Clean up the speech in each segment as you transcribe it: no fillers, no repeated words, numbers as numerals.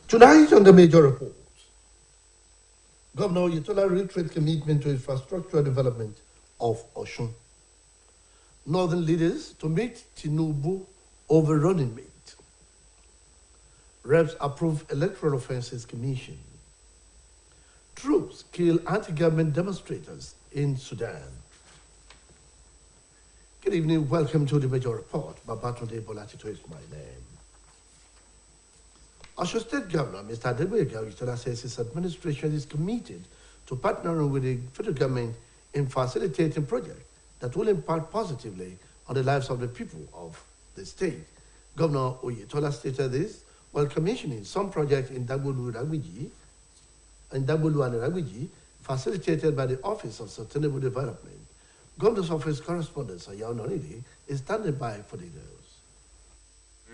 Tonight on the major report, Governor Utala reiterates commitment to infrastructure development of Osun. Northern leaders to meet Tinubu over running mate. Reps approve electoral offences commission. Troops kill anti-government demonstrators in Sudan. Good evening, welcome to the major report. Babatunde Bolatito is my name. Osun State Governor, Mr. Adegboyega Utala, says his administration is committed to partnering with the federal government in facilitating projects that will impact positively on the lives of the people of the state. Governor Olatola stated this while commissioning some projects in Dagbolu and Ragwiji, facilitated by the Office of Sustainable Development. Governor's Office correspondent Sayao Nonidi is standing by for the news.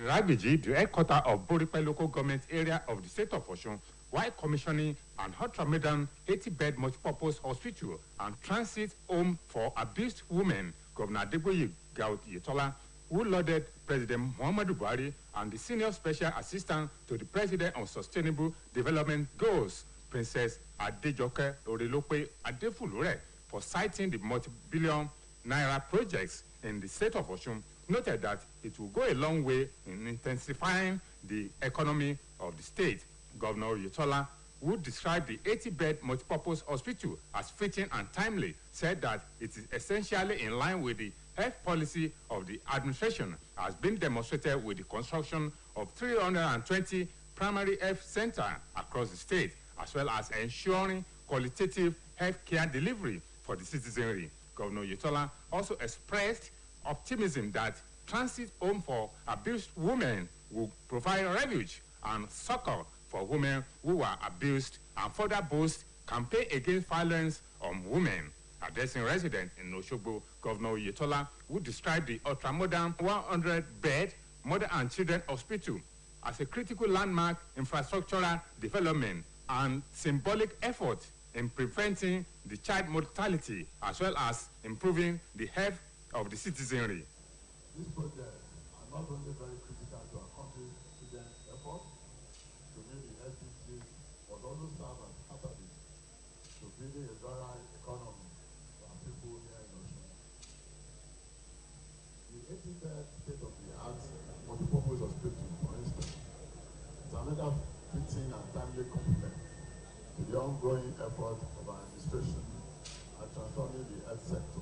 Ragwiji, the headquarters of Boripe local government area of the state of Osun, while commissioning an ultra-modern 80-bed multipurpose hospital and transit home for abused women, Governor Adegboyega Utala, who lauded President Muhammadu Buhari and the Senior Special Assistant to the President on Sustainable Development Goals, Princess Adejoke Orelope Adefulure, for citing the multi-billion naira projects in the state of Osun, noted that it will go a long way in intensifying the economy of the state. Governor Utala, who described the 80-bed multipurpose hospital as fitting and timely, said that it is essentially in line with the health policy of the administration, has been demonstrated with the construction of 320 primary health centers across the state, as well as ensuring qualitative health care delivery for the citizenry. Governor Utala also expressed optimism that transit home for abused women will provide refuge and succor for women who were abused and further boost campaign against violence on women. Addressing residents in Osogbo, Governor Utala, who described the ultra-modern 100-bed mother and children hospital as a critical landmark infrastructural development and symbolic effort in preventing the child mortality as well as improving the health of the citizenry. These projects are not only very critical to our country's student effort to meet the SDGs, but also serve as catalyst to building a viral economy for our people here in Osun. The 80-bed state-of-the-art multipurpose hospital, for instance, is another fitting and timely complement to the ongoing effort of our administration at transforming the health sector.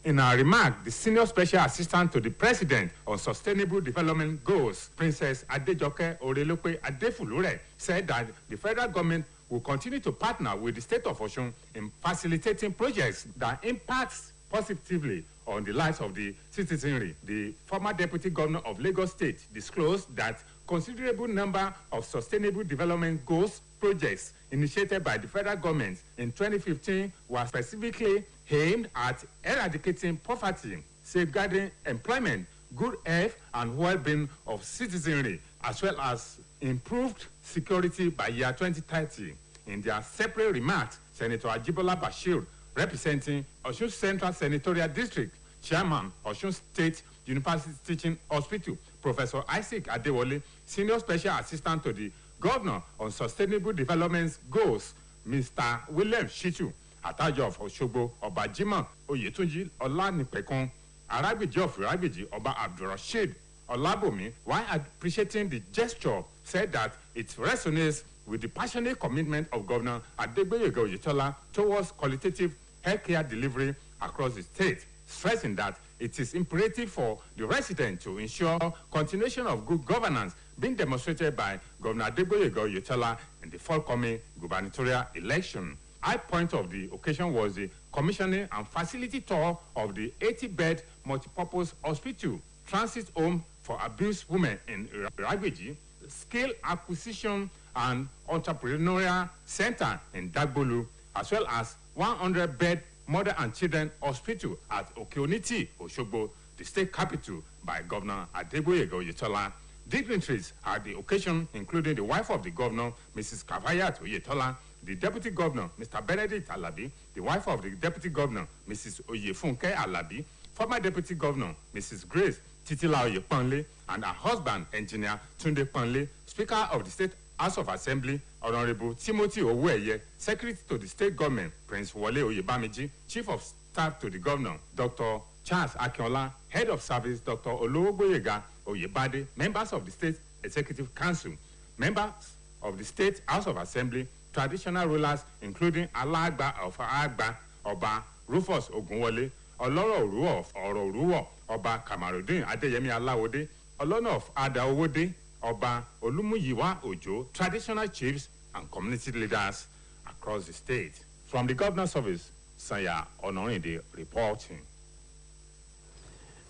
In a remark, the Senior Special Assistant to the President on Sustainable Development Goals, Princess Adejoke Orelope Adefulure, said that the federal government will continue to partner with the state of Osun in facilitating projects that impact positively on the lives of the citizenry. The former Deputy Governor of Lagos State disclosed that considerable number of Sustainable Development Goals projects initiated by the federal government in 2015 were specifically aimed at eradicating poverty, safeguarding employment, good health and well-being of citizenry, as well as improved security by year 2030. In their separate remarks, Senator Ajibola Bashir, representing Osun Central Senatorial District, Chairman, Osun State University Teaching Hospital, Professor Isaac Adewole, Senior Special Assistant to the Governor on Sustainable Development Goals, Mr. William Shitu, Atajo of Osogbo, Oba Jimoh Oyetunji Olanipekun, Aragbeji of Ragbeji, Oba Abdulrasheed Olabomi, while appreciating the gesture, said that it resonates with the passionate commitment of Governor Adegboyega Utala towards qualitative healthcare delivery across the state, stressing that it is imperative for the resident to ensure continuation of good governance being demonstrated by Governor Adegboyega Utala in the forthcoming gubernatorial election. High point of the occasion was the commissioning and facility tour of the 80-bed multipurpose hospital, transit home for abused women in Ragbeji, skill acquisition and entrepreneurial center in Dagbolu, as well as 100-bed mother and children hospital at Okeoniti, Osogbo, the state capital, by Governor Adegboyega Utala. Dignitaries at the occasion, including the wife of the governor, Mrs. Kavayat Oyetola, the deputy governor, Mr. Benedict Alabi, the wife of the deputy governor, Mrs. Oyefunke Alabi, former deputy governor, Mrs. Grace Titila Oyeponle, and her husband, Engineer Tunde Ponle, Speaker of the State House of Assembly, Honorable Timothy Owueye, Secretary to the State Government, Prince Wole Oyebamiji, Chief of Staff to the Governor, Dr. Charles Akinola, Head of Service, Dr. Olowogbeyega Oyebade, members of the State Executive Council, members of the State House of Assembly, traditional rulers including Alagba of Agba, Oba Rufus Ogunwole, Oloro Oruwo of Oro Oruwo, Oba Kamarudin Adeyemi Alawode, Olona of Adaowode, Oba Olumuyiwa Ojo, traditional chiefs and community leaders across the state. From the Governor's Office, Saya Onorinde reporting.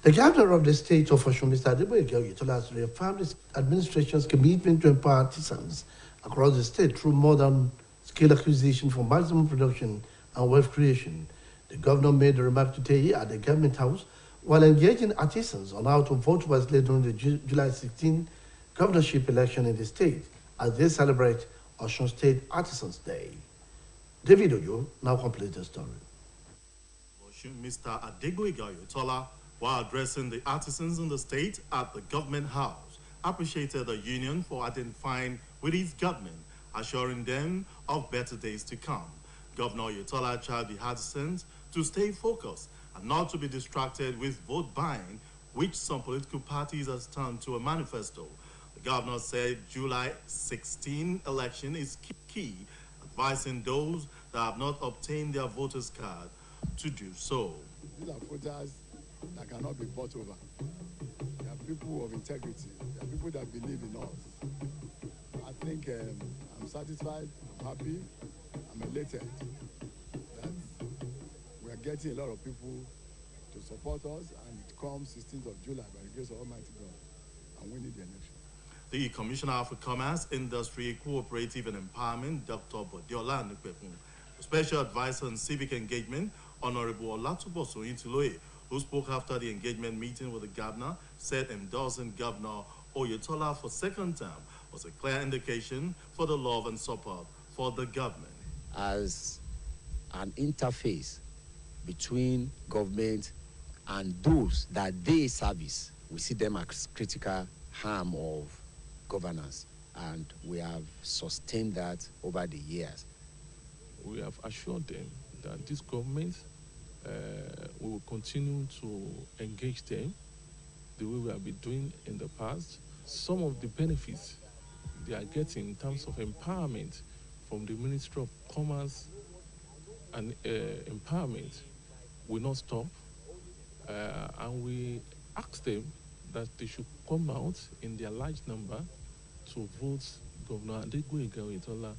The Governor of the State of Osun, Mr. Adegboyega Oyetola, has reaffirmed his administration's commitment to empower artisans across the state through modern-scale acquisition for maximum production and wealth creation. The governor made the remark today at the Government House while engaging artisans on how to vote wisely during the July 16 governorship election in the state as they celebrate Osun State Artisans Day. David Ojo now completes the story. Mr. Adegboyega Oyetola, while addressing the artisans in the state at the Government House, appreciated the union for identifying with his government, assuring them of better days to come. Governor Oyetola charged the artisans to stay focused and not to be distracted with vote buying, which some political parties has turned to a manifesto. The governor said July 16 election is key, advising those that have not obtained their voters card to do so. These are voters that cannot be bought over. They are people of integrity. They are people that believe in us. I think I'm satisfied, I'm happy, I'm elated that we are getting a lot of people to support us, and it comes 16th of July by the grace of Almighty God, and we need the election. The Commissioner for Commerce, Industry, Cooperative and Empowerment, Dr. Bodiola Nupepun, the Special Advisor on Civic Engagement, Honorable Olatola, who spoke after the engagement meeting with the governor, said endorsing Governor Oyetola for second term was a clear indication for the love and support for the government. As an interface between government and those that they service, we see them as critical arm of governance, and we have sustained that over the years. We have assured them that this government we will continue to engage them the way we have been doing in the past. Some of the benefits they are getting in terms of empowerment from the Ministry of Commerce and Empowerment will not stop. And we ask them that they should come out in their large number to vote Governor Adegboyega Oyetola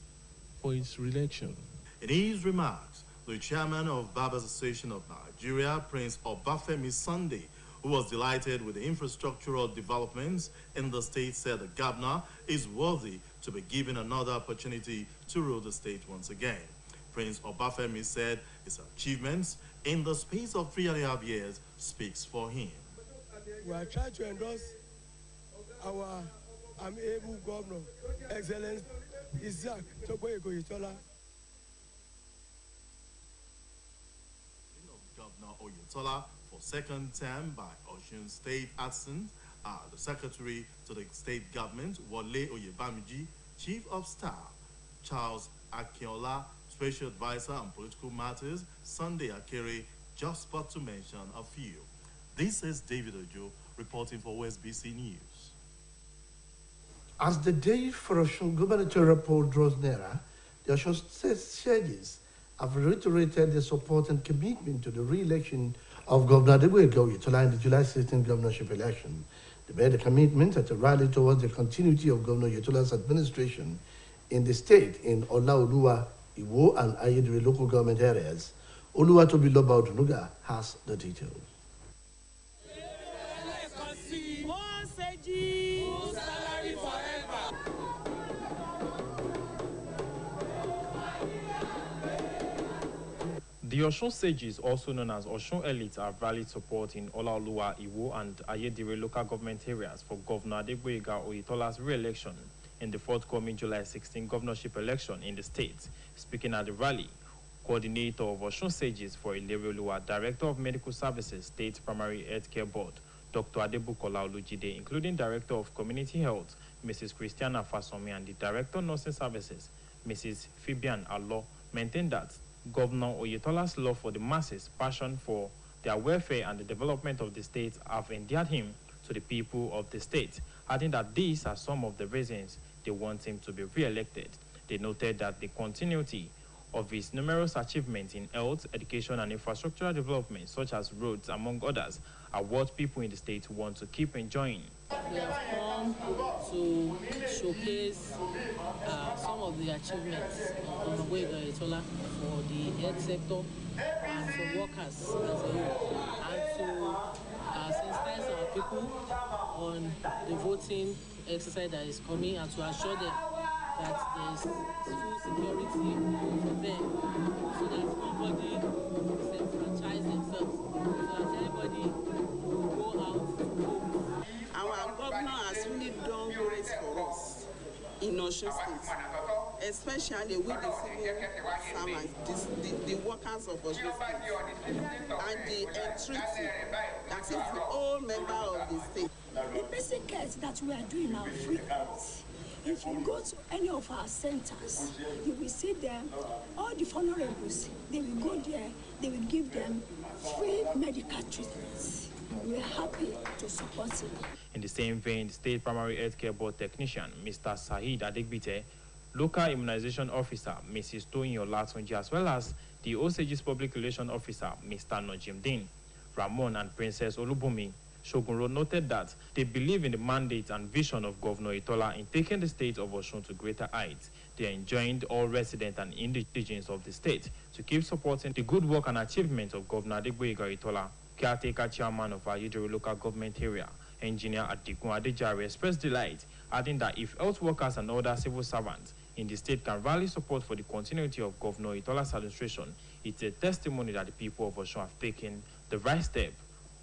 for his re-election. In his remarks, the chairman of Barbers Association of Nigeria, Prince Obafemi Sunday, who was delighted with the infrastructural developments in the state, said the governor is worthy to be given another opportunity to rule the state once again. Prince Obafemi said his achievements in the space of 3.5 years speaks for him. We are trying to endorse our amiable governor, Excellence Isaac Toboyego Oyetola. Governor Oyetola for second term by Osun State Artisans, the Secretary to the State Government, Wole Oyebamiji, Chief of Staff, Charles Akinola, Special Advisor on Political Matters, Sunday Akere, just but to mention a few. This is David Ojo reporting for OSBC News. As the day for Osun gubernatorial poll draws nearer, the Osun State Judges have reiterated their support and commitment to the re-election of Governor Adegboyega Oyetola in the July 16 governorship election. They made a commitment at a rally towards the continuity of Governor Oyetola's administration in the state in Olatola, Iwo, and Ayedire local government areas. Oluwatobiloba Odunuga has the details. The Osun Sages, also known as Osun Elites, have rallied support in Olatola, Iwo, and Ayedire local government areas for Governor Adegboyega Oyetola's re-election in the forthcoming July 16 governorship election in the state. Speaking at the rally, coordinator of Osun Sages for Ilereoluwa, Director of Medical Services, State Primary Healthcare Board, Dr. Adebukola Olujide, including Director of Community Health, Mrs. Christiana Fasomi, and the Director of Nursing Services, Mrs. Fibian Allo, maintained that Governor Oyetola's love for the masses, passion for their welfare and the development of the state have endeared him to the people of the state, adding that these are some of the reasons they want him to be re-elected. They noted that the continuity of his numerous achievements in health, education, and infrastructural development, such as roads, among others, are what people in the state want to keep enjoying. We have come to showcase some of the achievements of Olatola for the health sector and for workers as a whole, and to sensitize our people on the voting exercise that is coming, and to assure them that there is full security for them, so that nobody disenfranchise themselves, so that everybody will go out to vote. Our governor has really done great for us in Osun State, especially with the civil servants, the workers of Osun State, and the entreaty, that is the whole member of the state. The basic health that we are doing now, free health. If you go to any of our centers, you will see them, all the vulnerables, they will go there, they will give them free medical treatments. We are happy to support it. In the same vein, the State Primary Healthcare Board technician, Mr. Saheed Adegbite, local immunization officer, Mrs. Toyin Olatunji, as well as the OSBC public relations officer, Mr. Nojimdin, Ramon, and Princess Olubumi Shogunro noted that they believe in the mandate and vision of Governor Utala in taking the state of Osun to greater heights. They enjoined all residents and indigenes of the state to keep supporting the good work and achievements of Governor Adegboyega Utala. Caretaker chairman of Ayedere local government area, Engineer Adigun Adejare, expressed delight, adding that if health workers and other civil servants in the state can rally support for the continuity of Governor Utala's administration, it's a testimony that the people of Osun have taken the right step.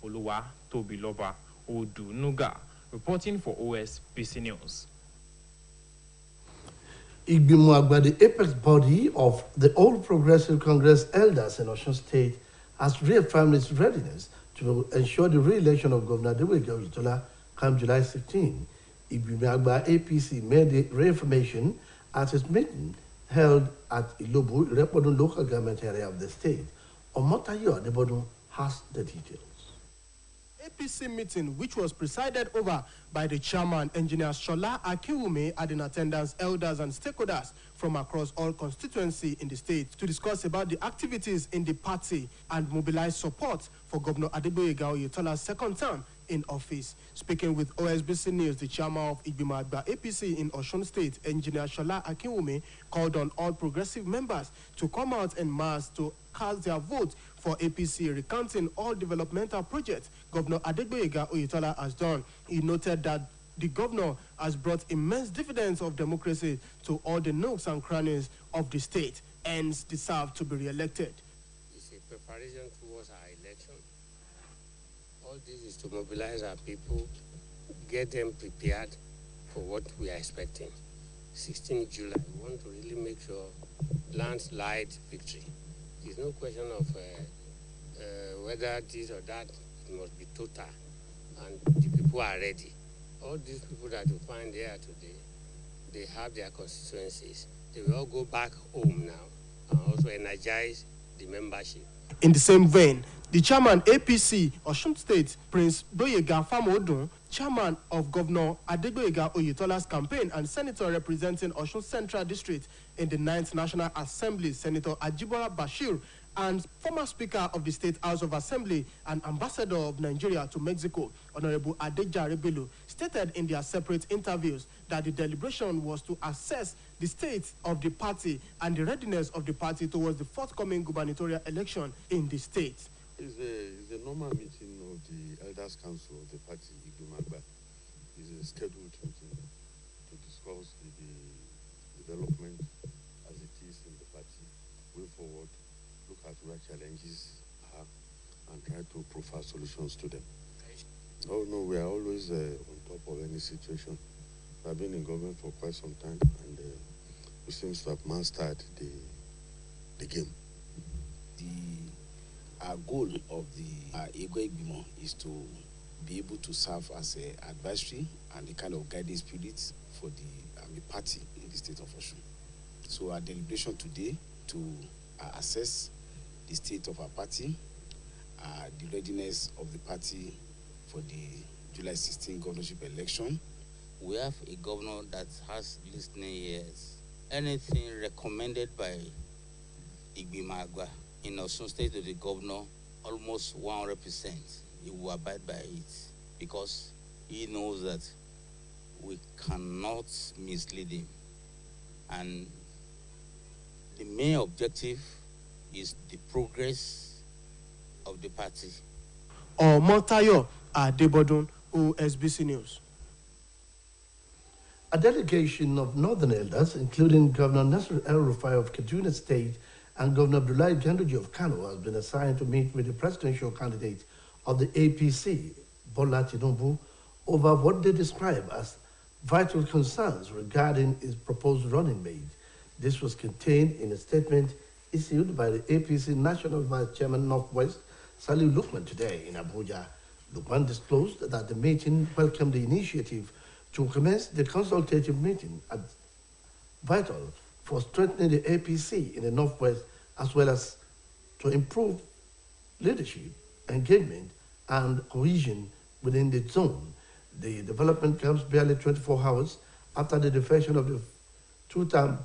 Oluwa Tobiloba Odu Nuga, reporting for OSBC News. Igbimo, the apex body of the All Progressive Congress elders in Osun State, has reaffirmed its readiness to ensure the re-election of Governor Adegboyega Olatola come July 16. Igbimo APC made the reaffirmation at its meeting held at Ilobu, Irepodun local government area of the state. Omotayo Adebodun has the details. APC meeting, which was presided over by the chairman, Engineer Shola Akiwume, had in attendance elders and stakeholders from across all constituencies in the state to discuss about the activities in the party and mobilize support for Governor Adegboyega Oyetola's second term in office. Speaking with OSBC News, the chairman of Igbimo APC in Osun State, Engineer Shola Akiwume, called on all progressive members to come out en masse to cast their vote for APC, recounting all developmental projects Governor Adegboyega Oyetola has done. He noted that the governor has brought immense dividends of democracy to all the nooks and crannies of the state, hence deserve to be re-elected. It's a preparation towards our election. All this is to mobilize our people, get them prepared for what we are expecting. 16th July, we want to really make sure landslide victory. There's no question of whether this or that, it must be total, and the people are ready. All these people that you find here today, they have their constituencies. They will all go back home now and also energize the membership. In the same vein, the chairman APC Osun State, Prince Doyega Famodun, chairman of Governor Adegboyega Oyetola's campaign and senator representing Osun Central District in the 9th National Assembly, Senator Ajibola Bashir, and former Speaker of the State House of Assembly and Ambassador of Nigeria to Mexico, Honorable Adejare Bello, stated in their separate interviews that the deliberation was to assess the state of the party and the readiness of the party towards the forthcoming gubernatorial election in the state. It's a normal meeting of the Elders Council of the party, Igbimo. It's a scheduled meeting to discuss the development as it is in the party, way forward, look at where challenges are, and try to provide solutions to them. Oh no, we are always on top of any situation. We have been in government for quite some time, and we seem to have mastered the game. Our goal of the Igbimo is to be able to serve as an advisory and a kind of guiding spirit for the party in the state of Osun. So our deliberation today to assess the state of our party, the readiness of the party for the July 16 governorship election. We have a governor that has listening ears. Anything recommended by Igbimagwa in Osun State to the governor, almost 100%, he will abide by it because he knows that we cannot mislead him. And the main objective is the progress of the party. Omotayo Adebodun, OSBC News. A delegation of northern elders, including Governor Nasir El-Rufai of Kaduna State and Governor Abdullahi Ganduje of Kano, has been assigned to meet with the presidential candidate of the APC, Bola Tinubu, over what they describe as vital concerns regarding his proposed running mate. This was contained in a statement issued by the APC National Vice Chairman Northwest, Salih Lukman, today in Abuja. Lukman disclosed that the meeting welcomed the initiative to commence the consultative meeting as vital for strengthening the APC in the Northwest, as well as to improve leadership, engagement, and cohesion within the zone. The development comes barely 24 hours after the defection of the two-term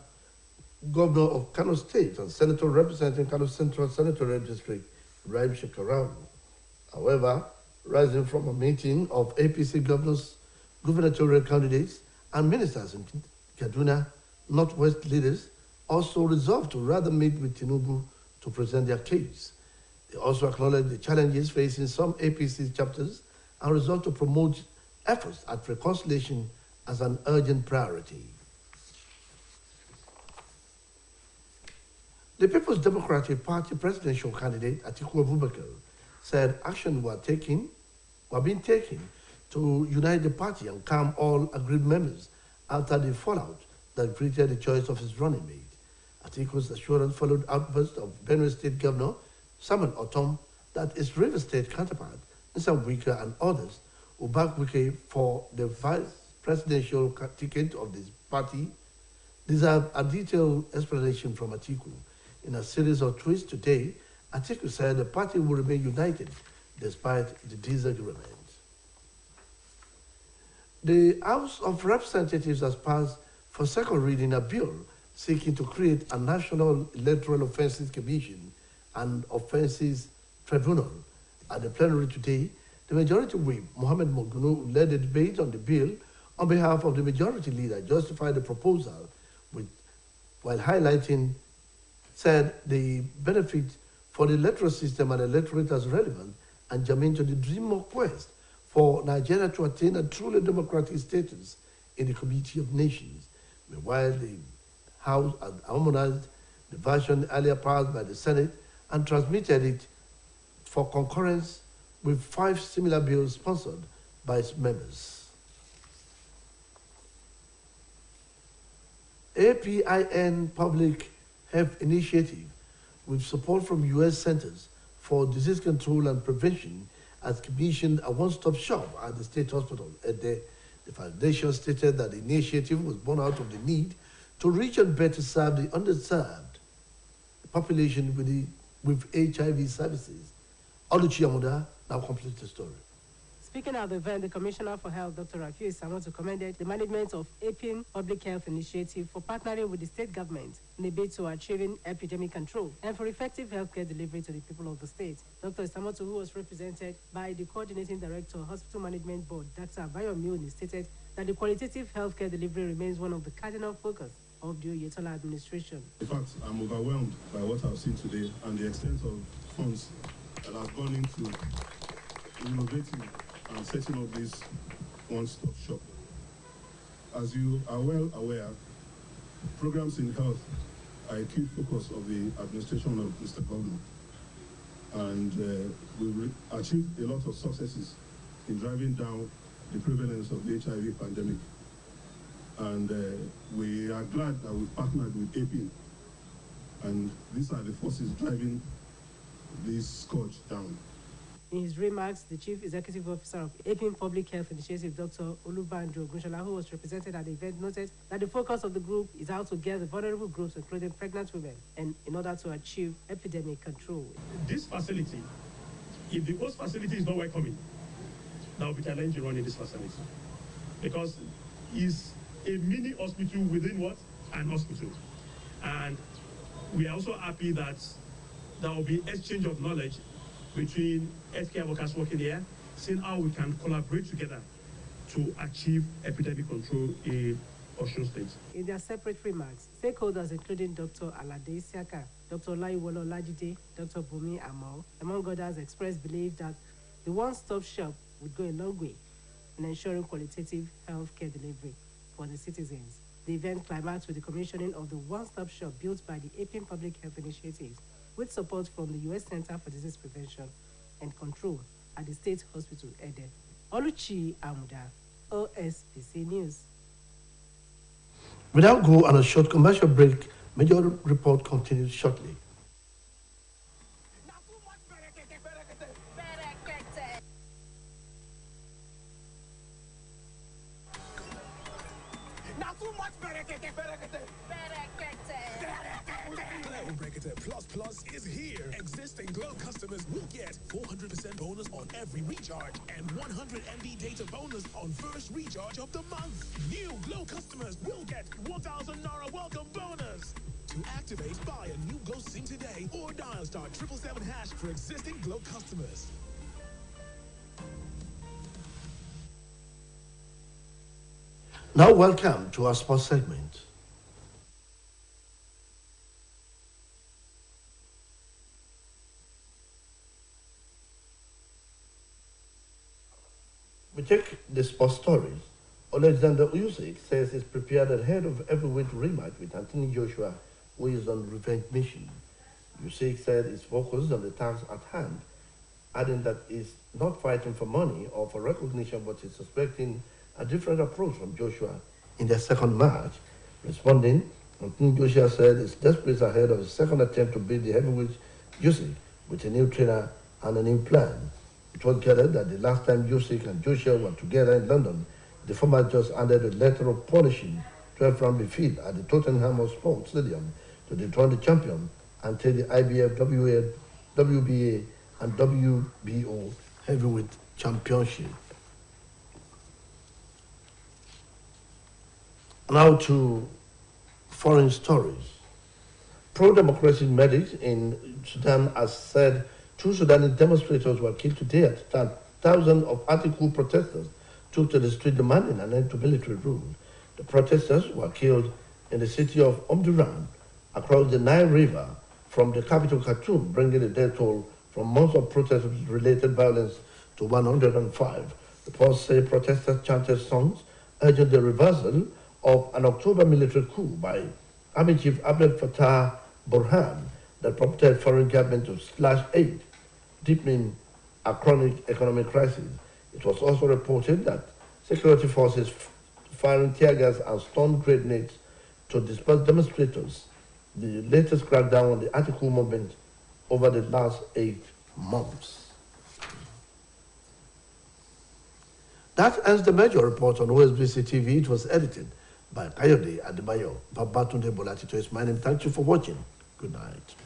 governor of Kano State and senator representing Kano Central Senatorial District, Ibrahim Shekaramu. However, rising from a meeting of APC governors, gubernatorial candidates, and ministers in Kaduna, Northwest leaders also resolved to rather meet with Tinubu to present their case. They also acknowledged the challenges facing some APC chapters and resolved to promote efforts at reconciliation as an urgent priority. The People's Democratic Party presidential candidate Atiku Abubakar said action were being taken to unite the party and calm all aggrieved members after the fallout that greeted the choice of his running mate. Atiku's assurance followed outbursts of Benue State Governor Samuel Otom that his River State counterpart, Nsan Wike, and others who backed Wike for the vice presidential ticket of this party deserve a detailed explanation from Atiku. In a series of tweets today, Atiku said the party will remain united despite the disagreement. The House of Representatives has passed for second reading a bill seeking to create a National Electoral Offences Commission and Offences Tribunal. At the plenary today, the Majority Whip, Mohammed Mogunu, who led the debate on the bill on behalf of the Majority Leader, justified the proposal while highlighting, said the benefit for the electoral system and electorate as relevant and germane to the dream of quest for Nigeria to attain a truly democratic status in the Community of Nations. Meanwhile, the House had harmonized the version earlier passed by the Senate and transmitted it for concurrence with 5 similar bills sponsored by its members. APIN Public Health Initiative, with support from U.S. Centers for Disease Control and Prevention, has commissioned a one-stop shop at the state hospital. The foundation stated that the initiative was born out of the need to reach and better serve the underserved population with HIV services. Oluchi Amuda now completes the story. Speaking at the event, the Commissioner for Health, Dr. Rafiu Isamoto, commended the management of APIN Public Health Initiative for partnering with the state government in a bid to achieving epidemic control and for effective healthcare delivery to the people of the state. Dr. Isamoto, who was represented by the Coordinating Director, Hospital Management Board, Dr. Abayomi, stated that the qualitative healthcare delivery remains one of the cardinal focus of the Utala administration. In fact, I'm overwhelmed by what I've seen today and the extent of funds that have gone into innovating and setting up this one-stop shop. As you are well aware, programs in health are a key focus of the administration of Mr. Governor. And we've achieved a lot of successes in driving down the prevalence of the HIV pandemic. And we are glad that we've partnered with APIN. And these are the forces driving this scourge down. In his remarks, the Chief Executive Officer of APIN Public Health Initiative, Dr. Olubanjo Ogunshola, who was represented at the event, noted that the focus of the group is how to get the vulnerable groups, including pregnant women, and in order to achieve epidemic control. This facility, if the host facility is not welcoming, there will be challenging running this facility. Because it's a mini hospital within what? An hospital. And we are also happy that there will be exchange of knowledge between healthcare workers working here, seeing how we can collaborate together to achieve epidemic control in Osun State. In their separate remarks, stakeholders including Dr. Alade Isiaka, Dr. Olaiwolo Olajide, Dr. Bumi Amal, among others, expressed belief that the one-stop shop would go a long way in ensuring qualitative healthcare delivery for the citizens. The event climaxed with the commissioning of the one-stop shop built by the APIN Public Health Initiative, with support from the U.S. Center for Disease Prevention and Control at the State Hospital, Ede. Oluchi Amuda, OSBC News. We now go on a short commercial break. Major report continues shortly. Plus is here. Existing Glow customers will get 400% bonus on every recharge and 100 MB data bonus on first recharge of the month. New Glow customers will get 1,000 Naira welcome bonus. To activate, buy a new Glow SIM today or dial *777# for existing Glow customers. Now welcome to our sports segment. We check the sports stories. Alexander Usyk says he's prepared ahead of heavyweight rematch with Anthony Joshua, who is on revenge mission. Usyk said he's focused on the task at hand, adding that he's not fighting for money or for recognition, but he's suspecting a different approach from Joshua in their second match. Responding, Anthony Joshua said he's desperate ahead of his second attempt to beat the heavyweight Usyk with a new trainer and a new plan. It was gathered that the last time Usyk and Joshua were together in London, the former just handed a letter of punishing 12-round defeat at the Tottenham Hotspur Stadium to dethrone the champion and take the IBF, WBA, and WBO heavyweight championship. Now to foreign stories. Pro-democracy medics in Sudan has said 2 Sudanese demonstrators were killed today at thousands of anti-coup protesters took to the street demanding an end to military rule. The protesters were killed in the city of Omdurman across the Nile River from the capital Khartoum, bringing the death toll from months of protest-related violence to 105. Reports say protesters chanted songs urging the reversal of an October military coup by Army Chief Abdel Fattah Burhan that prompted foreign government to slash aid, deepening a chronic economic crisis. It was also reported that security forces firing tear gas and stun grenades to disperse demonstrators, the latest crackdown on the anti-coup movement over the last 8 months. That ends the major report on OSBC TV. It was edited by Kayode Adebayo. Babatunde Bolatito is my name. Thank you for watching. Good night.